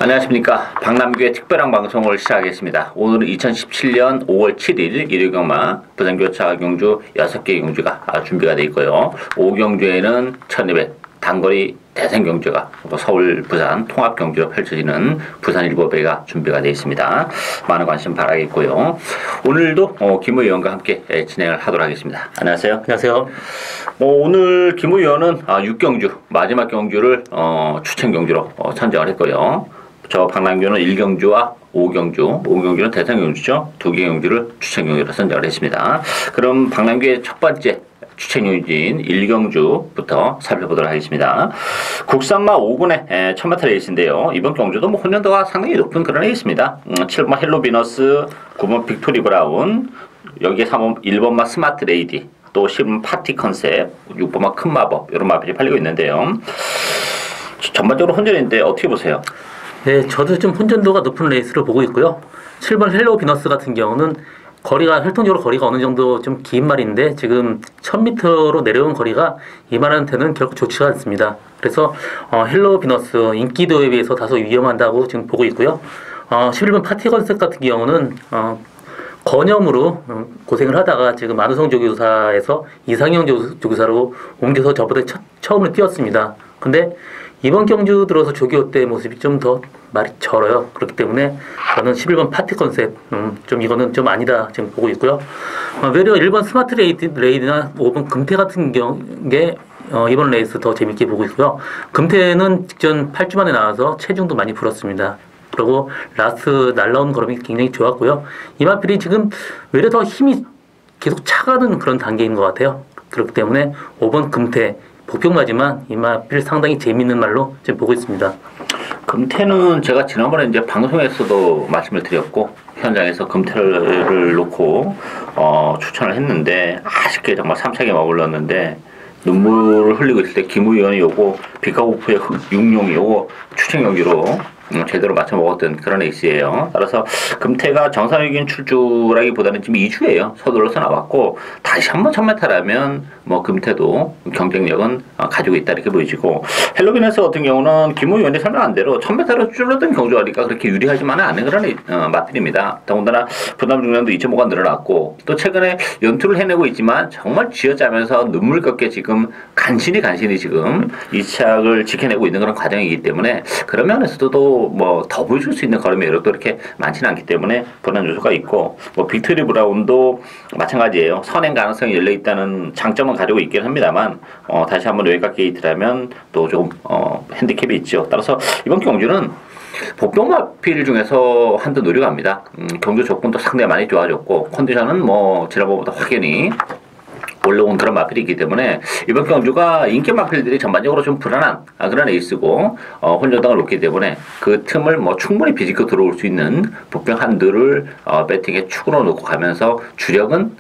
안녕하십니까. 박남규의 특별한 방송을 시작하겠습니다. 오늘은 2017년 5월 7일 일요경마 부산교차 경주 6개 경주가 준비가 되어 있고요. 5경주에는 1200 단거리 대선 경주가 서울 부산 통합 경주로 펼쳐지는 부산 일보배가 준비가 되어 있습니다. 많은 관심 바라겠고요. 오늘도 김우 의원과 함께 진행을 하도록 하겠습니다. 안녕하세요. 안녕하세요. 오늘 김우 의원은 6경주 마지막 경주를 추천 경주로 선정을 했고요. 저 박남규는 1경주와 5경주는 대선 경주죠. 2개 경주를 추천 경주로 선정을 했습니다. 그럼 박남규의 첫 번째 추천 경주인 1경주부터 살펴보도록 하겠습니다. 국산마 5군의 1000m 레이스인데요. 이번 경주도 혼연도가 상당히 높은 그런 레이스입니다. 7번 헬로 비너스, 9번 빅토리 브라운, 여기에 1번마 스마트 레이디, 또 10번 파티 컨셉, 6번마 큰 마법, 이런 마법이 팔리고 있는데요. 전반적으로 혼전인데 어떻게 보세요? 네, 저도 좀 혼전도가 높은 레이스로 보고 있고요. 7번 헬로 비너스 같은 경우는 혈통적으로 거리가 어느 정도 좀 긴 말인데 지금 1000m로 내려온 거리가 이만한테는 결코 좋지가 않습니다. 그래서 헬로 비너스 인기도에 비해서 다소 위험한다고 지금 보고 있고요. 11번 파티 컨셉 같은 경우는 건염으로 고생을 하다가 지금 안우성 조교사에서 이상형 조교사로 옮겨서 저보다 처음으로 뛰었습니다. 근데 이번 경주 들어서 조교 때 모습이 좀 더 말이 절어요. 그렇기 때문에 저는 11번 파티 컨셉 좀 이거는 좀 아니다 지금 보고 있고요. 외려 1번 스마트 레이드나 5번 금태 같은 경우에 이번 레이스 더 재밌게 보고 있고요. 금태는 직전 8주 만에 나와서 체중도 많이 불었습니다. 그리고 라스트 날라온 걸음이 굉장히 좋았고요. 이마필이 지금 외려 더 힘이 계속 차가는 그런 단계인 것 같아요. 그렇기 때문에 5번 금태 복병마지만 이마필 상당히 재미있는 말로 지금 보고 있습니다. 금태는 제가 지난번에 이제 방송에서도 말씀을 드렸고 현장에서 금태를 놓고 추천을 했는데 아쉽게 정말 3차게 머물렀는데 눈물을 흘리고 있을 때 김우 의원이 요거 비카고프의 육룡이 요거 추천 경기로 제대로 맞춰 먹었던 그런 레이스예요. 따라서 금태가 정상적인 출주라기보다는 지금 2주예요. 서둘러서 나왔고 다시 한번 1000m라면 뭐 금태도 경쟁력은 가지고 있다 이렇게 보여지고 헬로빈에서 같은 경우는 김우 의원이 설명한 대로 1000m로 줄었던 경주하니까 그렇게 유리하지만은 않은 그런 맛들입니다. 더군다나 부담 중량도 2.5가 늘어났고 또 최근에 연투를 해내고 있지만 정말 쥐어짜면서 눈물겹게 지금 간신히 지금 이 착을 지켜내고 있는 그런 과정이기 때문에 그런 면에서도 뭐 더 보여줄 수 있는 걸음의 여력도 그렇게 많지는 않기 때문에 불안 요소가 있고 뭐 빅토리 브라운도 마찬가지예요. 선행 가능성이 열려 있다는 장점은 가지고 있긴 합니다만 다시 한번 외곽 게이트라면 또 좀 핸디캡이 있죠. 따라서 이번 경주는 복병마필 중에서 한두 노려갑니다. 경주 조건도 상당히 많이 좋아졌고 컨디션은 뭐 지난번보다 확연히 올라온 그런 마필이기 때문에 이번 경주가 인기 마필들이 전반적으로 좀 불안한 그런 레이스고 혼전당을 놓기 때문에 그 틈을 뭐 충분히 비집고 들어올 수 있는 복병 한두를 배팅에 축으로 놓고 가면서 주력은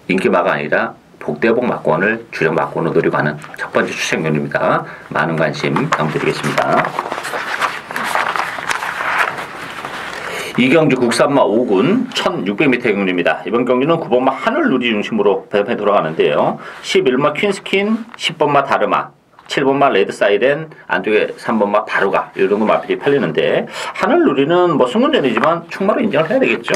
인기마가 아니라 복대복 막권을 주력 막권으로 노리고 하는 첫 번째 추천경입니다. 많은 관심 부탁드리겠습니다. 이경주 국산마 5군 1600m 경주입니다. 이번 경주는 9번마 하늘누리 중심으로 배합해 돌아가는데요. 11번마 퀸스킨, 10번마 다르마, 7번마 레드사이렌, 안쪽에 3번마 바루가 이 정도 마필이 팔리는데 하늘누리는 뭐 승문전이지만 충마로 인정을 해야 되겠죠?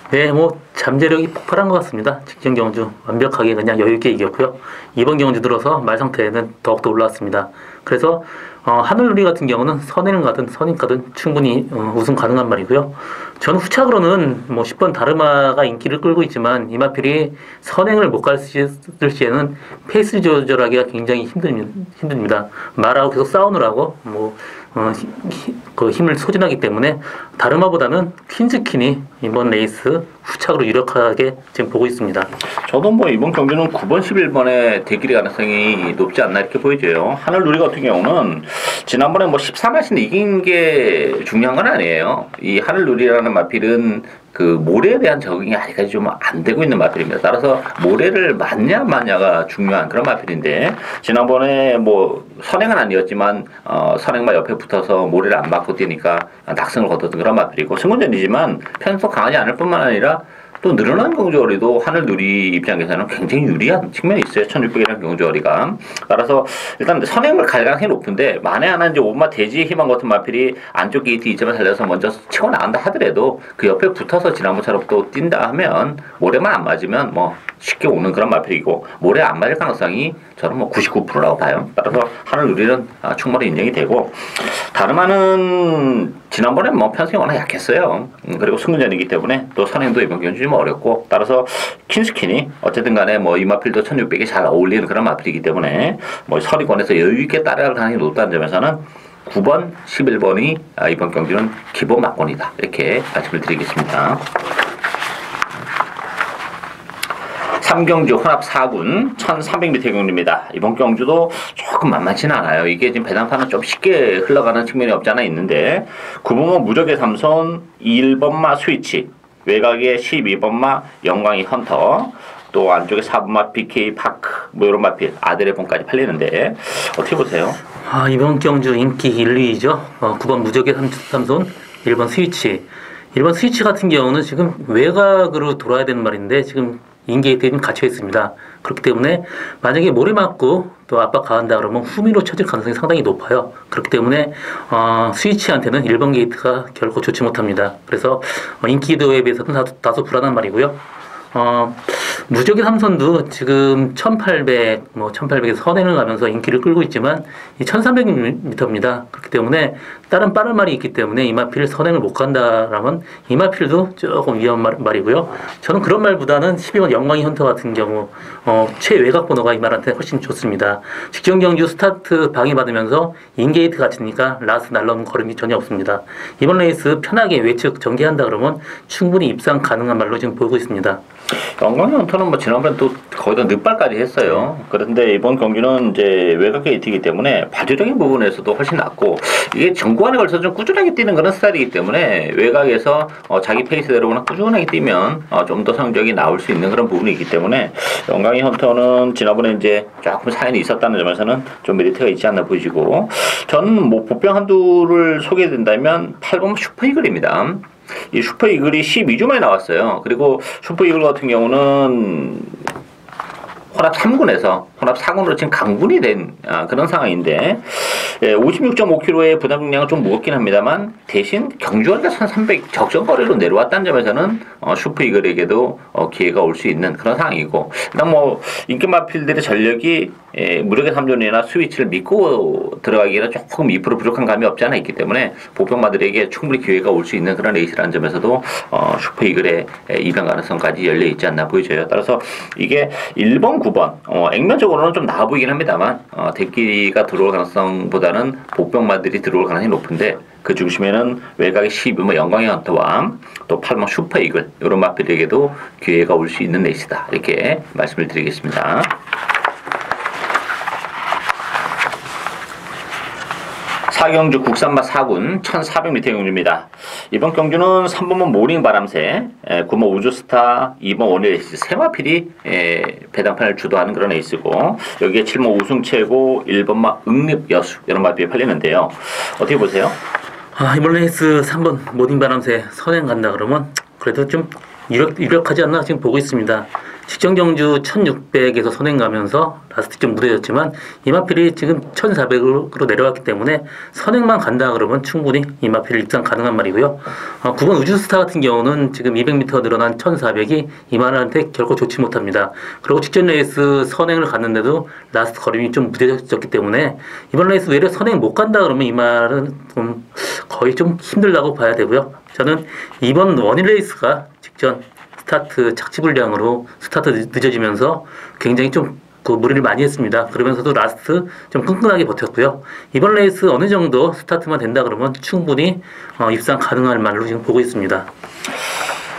네, 뭐 잠재력이 폭발한 것 같습니다. 직전 경주 완벽하게 그냥 여유있게 이겼고요. 이번 경주 들어서 말 상태는 더욱더 올라왔습니다. 그래서 하늘누리 같은 경우는 선행을 가든 선임 가든 충분히 우승 가능한 말이고요. 저는 후착으로는 뭐 10번 다르마가 인기를 끌고 있지만 이마필이 선행을 못 갔을 시에는 페이스 조절하기가 굉장히 힘듭니다. 말하고 계속 싸우느라고 그 힘을 소진하기 때문에 다르마보다는 퀸스킨이 이번 레이스 후착으로 유력하게 지금 보고 있습니다. 저도 뭐 이번 경주는 9번, 11번의 대결의 가능성이 높지 않나 이렇게 보이죠. 하늘누리 같은 경우는 지난번에 뭐 13마신 이긴 게 중요한 건 아니에요. 이 하늘누리라는 마필은 그 모래에 대한 적응이 아직까지 좀 안 되고 있는 마필입니다. 따라서 모래를 맞냐 안 맞냐가 중요한 그런 마필인데 지난번에 뭐 선행은 아니었지만 선행마 옆에 붙어서 모래를 안 맞고 뛰니까 낙승을 거뒀던 그런 마필이고 승군전이지만 편속 강하지 않을 뿐만 아니라 또 또 늘어난 경주거리도 하늘누리 입장에서는 굉장히 유리한 측면이 있어요. 1600이라는 경주거리가. 따라서 일단 선행을 갈 가능성이 높은데 만에 하나 이제 오마 대지의 희망 같은 마필이 안쪽 게이트 2점을 살려서 먼저 치고 나간다 하더라도 그 옆에 붙어서 지난번처럼 또 뛴다 하면 모래만 안 맞으면 뭐 쉽게 오는 그런 마필이고 모래 안 맞을 가능성이 저는 뭐 99%라고 봐요. 따라서 하늘누리는 충분히 인정이 되고 다르마는 지난번에 뭐 편성이 워낙 약했어요. 그리고 승근전이기 때문에 또 선행도 이번 경주 좀 어렵고 따라서 킨스킨이 어쨌든 간에 뭐 이 마필도 1600이 잘 어울리는 그런 마필이기 때문에 뭐 서리권에서 여유 있게 따라갈 가능성이 높다는 점에서는 9번, 11번이 이번 경주는 기본 막권이다. 이렇게 말씀을 드리겠습니다. 3경주 혼합 4군 1300m 경주입니다. 이번 경주도 조금 만만치는 않아요. 이게 지금 배당판은 좀 쉽게 흘러가는 측면이 없지 않아 있는데 9번은 무적의 삼선 1번마 스위치 외곽에 12번마 영광이 헌터 또 안쪽에 4번마 BK 파크 뭐 이런 마필 아드레본까지 팔리는데 어떻게 보세요? 이번 경주 인기 1, 2위죠. 9번 무적의 삼손 1번 스위치 1번 스위치 같은 경우는 지금 외곽으로 돌아야 되는 말인데 지금 인게이트에 좀 갇혀 있습니다. 그렇기 때문에 만약에 모래 맞고 또 압박 가한다 그러면 후미로 쳐질 가능성이 상당히 높아요. 그렇기 때문에 스위치한테는 1번 게이트가 결코 좋지 못합니다. 그래서 인기도에 비해서는 다소 불안한 말이고요. 무적의 삼선도 지금 1800, 1800에서 선행을 가면서 인기를 끌고 있지만 이 1300m입니다. 그렇기 때문에 다른 빠른 말이 있기 때문에 이마필 선행을 못 간다라면 이마필도 조금 위험한 말이고요. 저는 그런 말보다는 12번 영광이 헌터 같은 경우 최외곽 번호가 이 말한테 훨씬 좋습니다. 직전 경주 스타트 방해받으면서 인게이트 갇히니까 라스 날라오는 걸음이 전혀 없습니다. 이번 레이스 편하게 외측 전개한다 그러면 충분히 입상 가능한 말로 지금 보고 있습니다. 영광이 헌터는 뭐 지난번에 또 거의 다 늑발까지 했어요. 그런데 이번 경기는 이제 외곽 게이트이기 때문에 발주적인 부분에서도 훨씬 낫고 이게 전구안에 걸쳐서 좀 꾸준하게 뛰는 그런 스타일이기 때문에 외곽에서 자기 페이스대로 그냥 꾸준하게 뛰면 좀 더 성적이 나올 수 있는 그런 부분이 있기 때문에 영광이 헌터는 지난번에 이제 조금 사연이 있었다는 점에서는 좀 메리트가 있지 않나 보이시고 저는 뭐 보병 한두를 소개해드린다면 8번 슈퍼이글입니다. 이 슈퍼이글이 12주 만에 나왔어요. 그리고 슈퍼이글 같은 경우는 혼합 3군에서 혼합 4군으로 지금 강군이 된 그런 상황인데 56.5kg의 부담 중량은 좀 무겁긴 합니다만 대신 경주거리가 1300 적정거리로 내려왔다는 점에서는 슈퍼이글에게도 기회가 올 수 있는 그런 상황이고 일단 뭐 인기마필들의 전력이 무력의 3존이나 스위치를 믿고 들어가기에는 조금 2% 부족한 감이 없지 않아 있기 때문에 보병마들에게 충분히 기회가 올 수 있는 그런 레이스라는 점에서도 슈퍼이글의 입양 가능성까지 열려 있지 않나 보여져요. 따라서 이게 1번, 9번 액면적으로는 좀 나아 보이긴 합니다만 대끼가 들어올 가능성보다는 보병마들이 들어올 가능성이 높은데 그 중심에는 외곽의 12번 영광의 헌터와 또 8번 슈퍼이글 이런 마필에게도 기회가 올 수 있는 레이스다 이렇게 말씀을 드리겠습니다. 4경주 국산마 4군 1400m 경주입니다. 이번 경주는 3번은 모닝 바람새, 9번 우주스타, 2번 원일레이스 세 마필이 배당판을 주도하는 그런 레이스고 여기에 7번 우승체고 1번마 응립여수 이런 마필이 팔리는데요. 어떻게 보세요? 이번 레이스 3번 모닝 바람새 선행 간다 그러면 그래도 좀 유력하지 않나 지금 보고 있습니다. 직전 경주 1600에서 선행 가면서 라스트 좀 무뎌졌지만 이마필이 지금 1400으로 내려왔기 때문에 선행만 간다 그러면 충분히 이마필 입상 가능한 말이고요. 9번 우주스타 같은 경우는 지금 200m 늘어난 1400이 이마한테 결코 좋지 못합니다. 그리고 직전 레이스 선행을 갔는데도 라스트 걸음이 좀 무뎌졌기 때문에 이번 레이스 외래 선행 못 간다 그러면 이마는 좀 거의 좀 힘들다고 봐야 되고요. 저는 이번 원일 레이스가 직전 스타트 착지 불량으로 스타트 늦어지면서 굉장히 좀 무리를 많이 했습니다. 그러면서도 라스트 좀 끈끈하게 버텼고요. 이번 레이스 어느 정도 스타트만 된다 그러면 충분히 입상 가능할 말로 지금 보고 있습니다.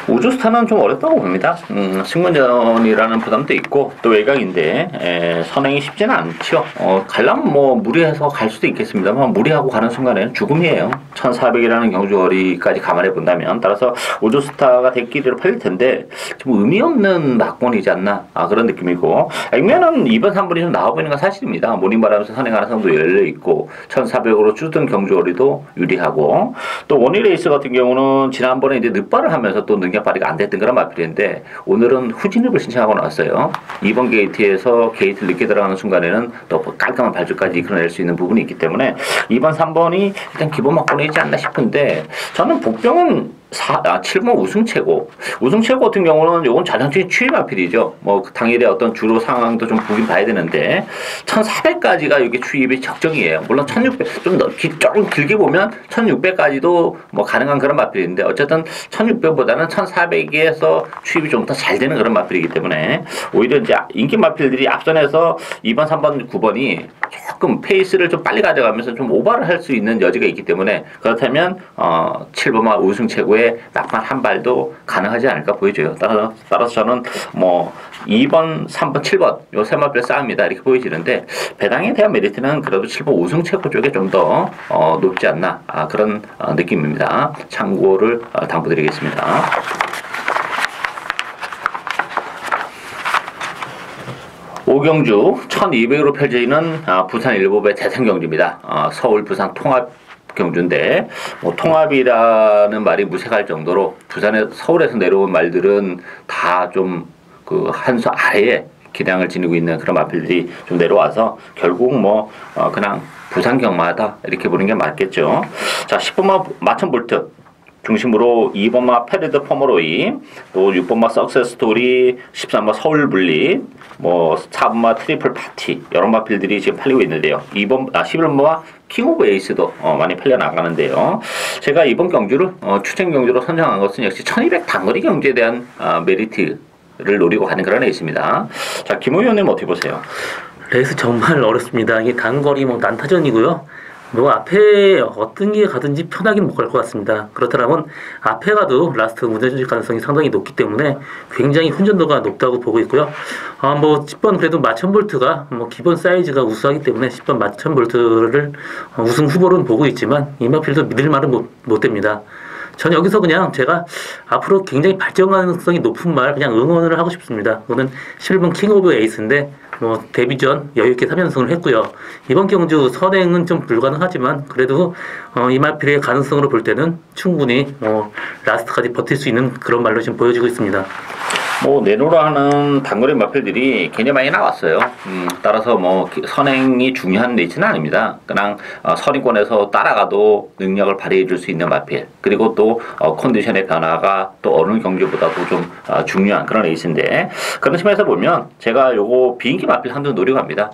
우주스타는 좀 어렵다고 봅니다. 승문전이라는 부담도 있고 또 외곽인데 선행이 쉽지는 않죠. 가려면 뭐 무리해서 갈 수도 있겠습니다만 무리하고 가는 순간에는 죽음이에요. 1400이라는 경주거리까지 감안해 본다면 따라서 우주스타가 대끼리로 팔릴 텐데 좀 의미 없는 막권이지 않나 그런 느낌이고 액면은 2번 3번이 좀 나와 보이는 건 사실입니다. 모닝바람에서 선행 가능성도 열려 있고 1400으로 쭈든 경주거리도 유리하고 또 원일 레이스 같은 경우는 지난번에 이제 늑발을 하면서 또 능력 공격 발휘가 안 됐던 그런 마필인데 오늘은 후진입을 신청하고 나왔어요. 2번 게이트에서 게이트를 늦게 들어가는 순간에는 또 깔끔한 발주까지 이끌어낼 수 있는 부분이 있기 때문에 2번, 3번이 일단 기본 막권이지 않나 싶은데 저는 복병은 7번 우승체고 우승체고 같은 경우는 이건 자정적인 추임 마필이죠. 뭐 당일의 어떤 주로 상황도 좀 보긴 봐야 되는데 1400까지가 이게 추입이 적정이에요. 물론 1600 좀 조금 길게 보면 1600까지도 뭐 가능한 그런 마필인데 어쨌든 1600보다는 1400에서 추입이 좀 더 잘 되는 그런 마필이기 때문에 오히려 이제 인기 마필들이 앞선에서 2번, 3번, 9번이 조금 페이스를 좀 빨리 가져가면서 좀 오버를 할 수 있는 여지가 있기 때문에 그렇다면 7번마 우승체고의 막판 한 발도 가능하지 않을까 보여져요. 따라서 저는 뭐 2번, 3번, 7번 요 세 마필 싸움이다 이렇게 보여지는데 배당에 대한 메리트는 그래도 7번 우승체고 쪽에 좀 더 높지 않나 그런 느낌입니다. 참고를 당부드리겠습니다. 오경주 1200으로 펼쳐지는 부산 일곱의 대상 경주입니다. 서울 부산 통합 경주인데 뭐 통합이라는 말이 무색할 정도로 서울에서 내려온 말들은 다 좀 그 한 수 아래에 기량을 지니고 있는 그런 마필들이 좀 내려와서 결국 뭐 그냥 부산 경마다 이렇게 보는 게 맞겠죠. 자, 10번마 마천 볼트 중심으로 2번마 페르드 포머로이, 또 6번마 석세스 스토리, 13번 서울 분리, 뭐 4번마 트리플 파티 이런 마필들이 지금 팔리고 있는데요. 11번마 킹 오브 에이스도 많이 팔려 나가는데요. 제가 이번 경주를 추천 경주로 선정한 것은 역시 1200 단거리 경주에 대한 메리트를 노리고 가는 그런 레이스입니다. 자, 김 의원님 어떻게 보세요? 레이스 정말 어렵습니다. 이게 단거리 뭐 난타전이고요. 뭐 앞에 어떤 게 가든지 편하긴 못 갈 것 같습니다. 그렇다면 앞에 가도 라스트 무너질 가능성이 상당히 높기 때문에 굉장히 훈전도가 높다고 보고 있고요. 뭐 10번 그래도 마천볼트가 뭐 기본 사이즈가 우수하기 때문에 10번 마천볼트를 우승 후보로는 보고 있지만 이 마필도 믿을 말은 못 됩니다. 전 여기서 그냥 제가 앞으로 굉장히 발전 가능성이 높은 말 그냥 응원을 하고 싶습니다. 그거는 11번 킹 오브 에이스인데 뭐 데뷔전 여유있게 3연승을 했고요. 이번 경주 선행은 좀 불가능하지만 그래도 이 마필의 가능성으로 볼 때는 충분히 라스트까지 버틸 수 있는 그런 말로 지금 보여지고 있습니다. 뭐 내노라 하는 단거리 마필들이 굉장히 많이 나왔어요. 따라서 뭐 선행이 중요한 레이스는 아닙니다. 그냥 선행권에서 따라가도 능력을 발휘해 줄 수 있는 마필, 그리고 또 컨디션의 변화가 또 어느 경주보다도 좀 중요한 그런 레이스인데, 그런 측면에서 보면 제가 요거 비인기 마필 한두 노리고 합니다.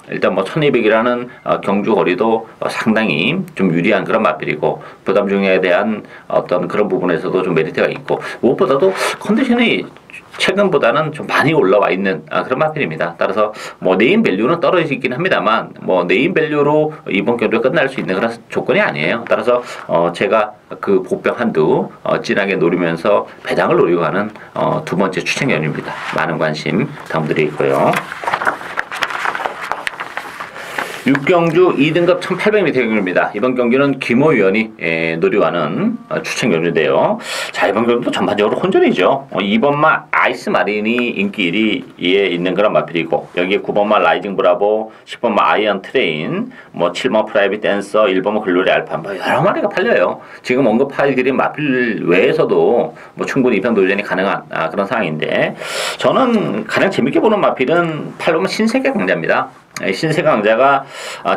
일단 뭐 1200이라는 경주 거리도 상당히 좀 유리한 그런 마필이고 부담 중에 대한 어떤 그런 부분에서도 좀 메리트가 있고 무엇보다도 컨디션이 최근보다는 좀 많이 올라와 있는 그런 마필입니다. 따라서 뭐 네임 밸류는 떨어지긴 합니다만 뭐 네임 밸류로 이번 경주가 끝날 수 있는 그런 조건이 아니에요. 따라서 제가 그 복병 한두 진하게 노리면서 배당을 노리고 가는 두 번째 추천 연휴입니다. 많은 관심 당부드리고요. 6경주 2등급 1800m 경주입니다. 이번 경기는 김호 위원이 노려가는 추천 경주인데요. 자, 이번 경주도 전반적으로 혼전이죠. 2번마 아이스 마린이 인기 1위에 있는 그런 마필이고, 여기에 9번마 라이징 브라보, 10번마 아이언 트레인, 뭐 7번 프라이빗 댄서, 1번마 글로리 알파, 뭐 여러 마리가 팔려요. 지금 언급해드린 마필 외에서도 뭐 충분히 입상 도전이 가능한 그런 상황인데, 저는 가장 재밌게 보는 마필은 8번마 신세계 강자입니다. 신세계 강자가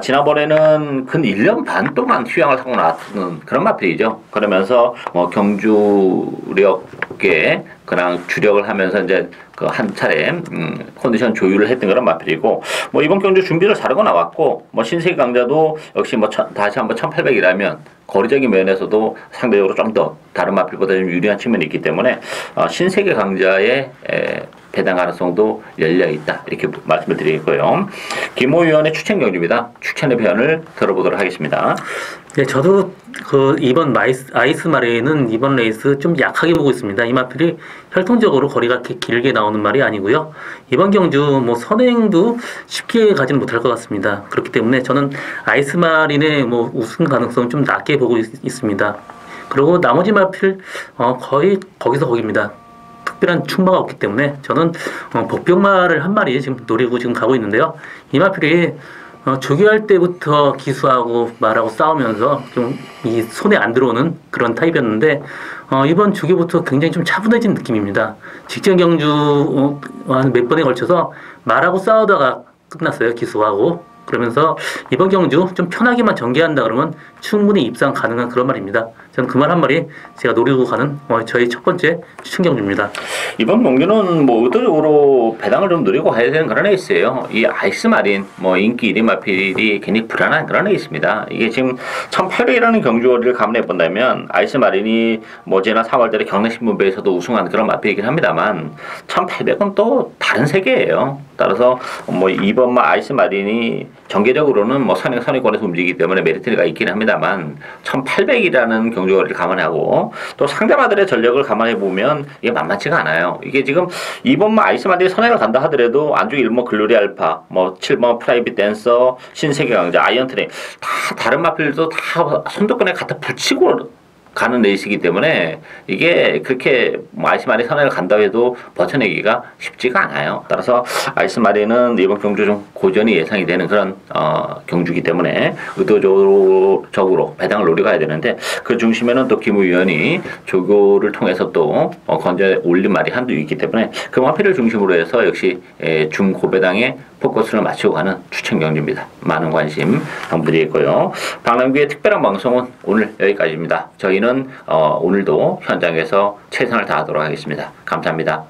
지난번에는 근 1년 반 동안 휴양을 하고 나왔던 그런 마필이죠. 그러면서 뭐 경주력에 그냥 주력을 하면서 이제 그 한 차례 컨디션 조율을 했던 그런 마필이고, 뭐 이번 경주 준비를 잘하고 나왔고, 뭐 신세계 강자도 역시 뭐 다시 한번 1800이라면 거리적인 면에서도 상대적으로 좀 더 다른 마필보다 좀 유리한 측면이 있기 때문에 신세계 강자의 배당 가능성도 열려있다 이렇게 말씀을 드리겠고요. 김호 위원의 추천 경주입니다. 추천의 표현을 들어보도록 하겠습니다. 네, 저도 이번 아이스 마레이는 이번 레이스 좀 약하게 보고 있습니다. 이 마필이 혈통적으로 거리가 이렇게 길게 나오는 말이 아니고요. 이번 경주 뭐 선행도 쉽게 가지는 못할 것 같습니다. 그렇기 때문에 저는 아이스 마린의 뭐 우승 가능성 좀 낮게 보고 있습니다. 그리고 나머지 마필 거의 거기서 거기입니다. 특별한 충마가 없기 때문에 저는 복병마를 한 마리 지금 노리고 지금 가고 있는데요. 이 마필이 조교할 때부터 기수하고 말하고 싸우면서 좀 이 손에 안 들어오는 그런 타입이었는데 이번 주교부터 굉장히 좀 차분해진 느낌입니다. 직전 경주 한 몇 번에 걸쳐서 말하고 싸우다가 끝났어요. 기수하고. 그러면서 이번 경주 좀 편하게만 전개한다 그러면 충분히 입상 가능한 그런 말입니다. 저는 그 말 한 마리 제가 노리고 가는 저희 첫 번째 추천 경주입니다. 이번 경주는 뭐 의도적으로 배당을 좀 노리고 가야 되는 그런 애 있어요. 이 아이스 마린 뭐 인기 1위 마필이 굉장히 불안한 그런 애 있습니다. 이게 지금 1800이라는 경주를 감안해 본다면 아이스 마린이 뭐 지난 4월달에 경내신문배에서도 우승한 그런 마필이긴 합니다만 1800은 또 다른 세계예요. 따라서 뭐 이번 아이스 마린이 전개적으로는 뭐 선행권에서 움직이기 때문에 메리트가 있긴 합니다만 1800이라는 경주거리를 감안하고 또 상대마들의 전력을 감안해 보면 이게 만만치가 않아요. 이게 지금 2번 아이스마들이 선행을 간다 하더라도 안쪽 1번 글로리 알파, 뭐 7번 프라이빗 댄서, 신세계 강자, 아이언 트레인 다 다른 마필들도 다 선두권에 갖다 붙이고 가는 레이스이기 때문에 이게 그렇게 뭐 아이스마린 선행을 간다고 해도 버텨내기가 쉽지가 않아요. 따라서 아이스마린은 이번 경주 좀 고전이 예상이 되는 그런 경주이기 때문에 의도적으로 배당을 노려가야 되는데 그 중심에는 또 김우 위원이 조교를 통해서 또 건져 올린 말이 한두 있기 때문에 그 마필을 중심으로 해서 역시 중고배당에 포커스를 맞추고 가는 추천 경주입니다. 많은 관심 부탁드리겠고요. 박남규의 특별한 방송은 오늘 여기까지입니다. 저희는 오늘도 현장에서 최선을 다하도록 하겠습니다. 감사합니다.